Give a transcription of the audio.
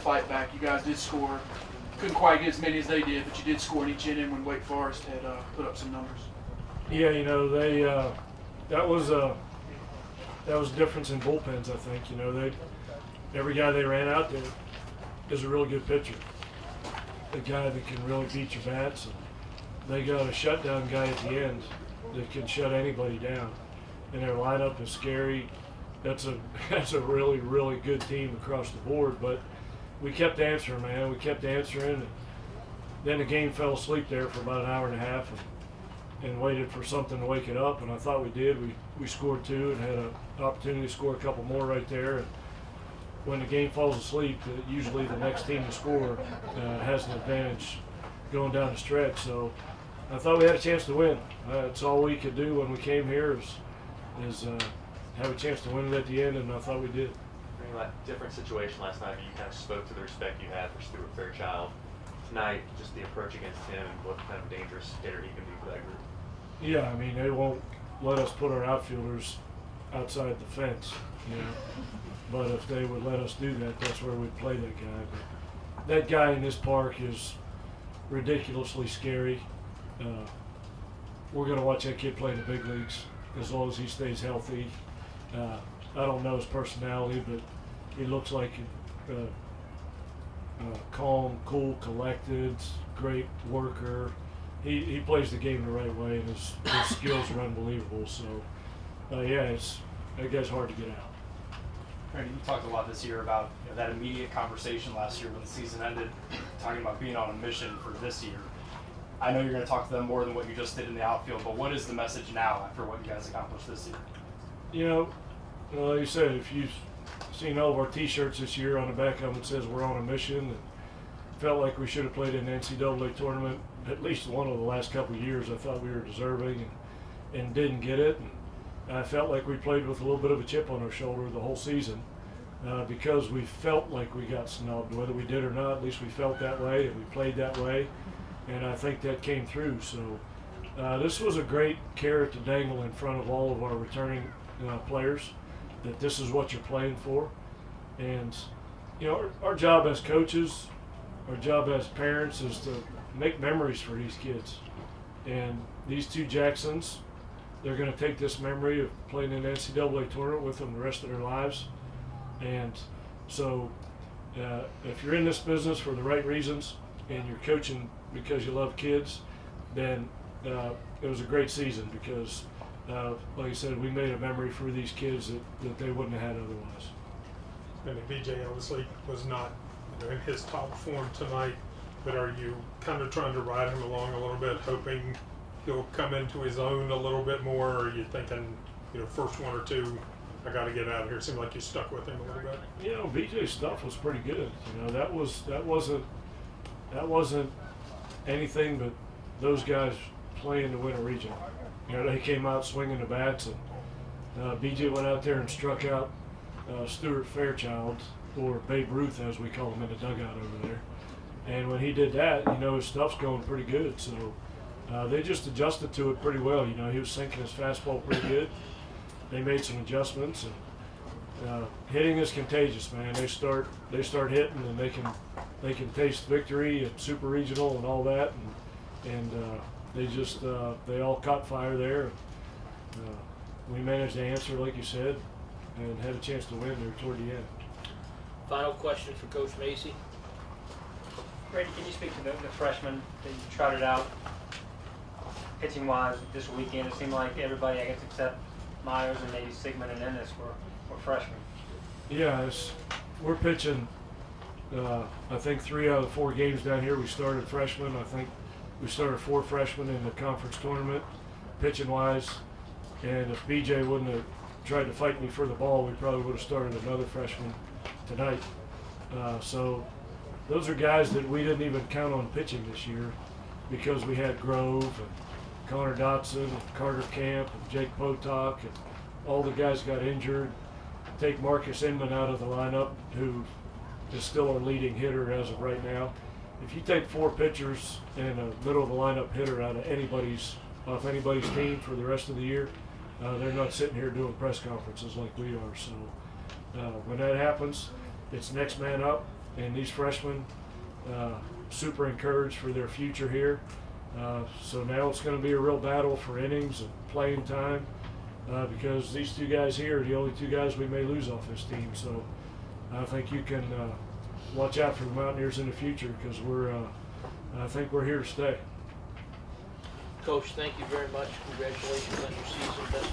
fight back. You guys did score. Couldn't quite get as many as they did, but you did score in each inning when Wake Forest had put up some numbers. Yeah, you know, they that was a difference in bullpens. I think, you know, every guy they ran out there is a really good pitcher, a guy that can really beat your bats. And they got a shutdown guy at the end that can shut anybody down, and their lineup is scary. That's a really, really good team across the board. But we kept answering, man. We kept answering. And then the game fell asleep there for about an hour and a half, and waited for something to wake it up. And I thought we did. We scored 2 and had an opportunity to score a couple more right there. And when the game falls asleep, usually the next team to score has an advantage going down the stretch. So I thought we had a chance to win. That's all we could do when we came here is have a chance to win it at the end, and I thought we did. Different situation last night. You kind of spoke to the respect you had for Stuart Fairchild. Tonight, just the approach against him and what kind of dangerous hitter he can be for that group. Yeah, I mean, they won't let us put our outfielders outside the fence, you know. But if they would let us do that, that's where we'd play that guy. But that guy in this park is ridiculously scary. We're going to watch that kid play in the big leagues as long as he stays healthy. I don't know his personality, but he looks like calm, cool, collected, great worker. He plays the game the right way, and his skills are unbelievable. So, yeah, that guy's hard to get out. Randy, you talked a lot this year about that immediate conversation last year when the season ended, talking about being on a mission for this year. I know you're going to talk to them more than what you just did in the outfield, but what is the message now after what you guys accomplished this year? You know, like you said, if you've seen all of our T-shirts this year, on the back of them it says we're on a mission. And felt like we should have played in the NCAA tournament at least one of the last couple of years. I thought we were deserving and didn't get it. And I felt like we played with a little bit of a chip on our shoulder the whole season because we felt like we got snubbed. Whether we did or not, at least we felt that way, and we played that way. And I think that came through. So this was a great carrot to dangle in front of all of our returning players, that this is what you're playing for. And, you know, our job as coaches, our job as parents is to make memories for these kids. And these 2 Jacksons, they're going to take this memory of playing in the NCAA tournament with them the rest of their lives. And so if you're in this business for the right reasons and you're coaching because you love kids, then it was a great season because, like I said, we made a memory for these kids that they wouldn't have had otherwise. And BJ obviously was not in his top form tonight, but are you kind of trying to ride him along a little bit, hoping he'll come into his own a little bit more, or are you thinking, first 1 or 2, I got to get out of here? It seemed like you stuck with him a little bit. You know, BJ's stuff was pretty good. You know, that wasn't anything but those guys playing to win a regional. You know, they came out swinging the bats, and BJ went out there and struck out Stuart Fairchild, or Babe Ruth as we call him in the dugout over there. And when he did that, you know, his stuff's going pretty good. So they just adjusted to it pretty well. You know, he was sinking his fastball pretty good. They made some adjustments, and hitting is contagious, man. They start hitting, and they can taste victory at Super Regional and all that, and they all caught fire there. We managed to answer, like you said, and had a chance to win there toward the end. Final question for Coach Mazey. Brady, can you speak to the freshmen that you trotted out pitching-wise this weekend? It seemed like everybody, I guess, except Myers and maybe Sigmund and Ennis were freshmen. Yeah, we're pitching, I think 3 out of the 4 games down here we started freshmen. I think we started 4 freshmen in the conference tournament, pitching-wise. And if BJ wouldn't have tried to fight me for the ball, we probably would have started another freshman tonight. So those are guys that we didn't even count on pitching this year because we had Grove and Connor Dotson and Carter Camp and Jake Potok, and all the guys got injured. Take Marcus Inman out of the lineup, who is still our leading hitter as of right now. If you take 4 pitchers and a middle of the lineup hitter out of anybody's team for the rest of the year, they're not sitting here doing press conferences like we are. So when that happens, it's next man up, and these freshmen super encouraged for their future here. So now it's going to be a real battle for innings and playing time because these two guys here are the only two guys we may lose off this team. So I think you can watch out for the Mountaineers in the future because I think we're here to stay. Coach, thank you very much. Congratulations on your season. Best of luck.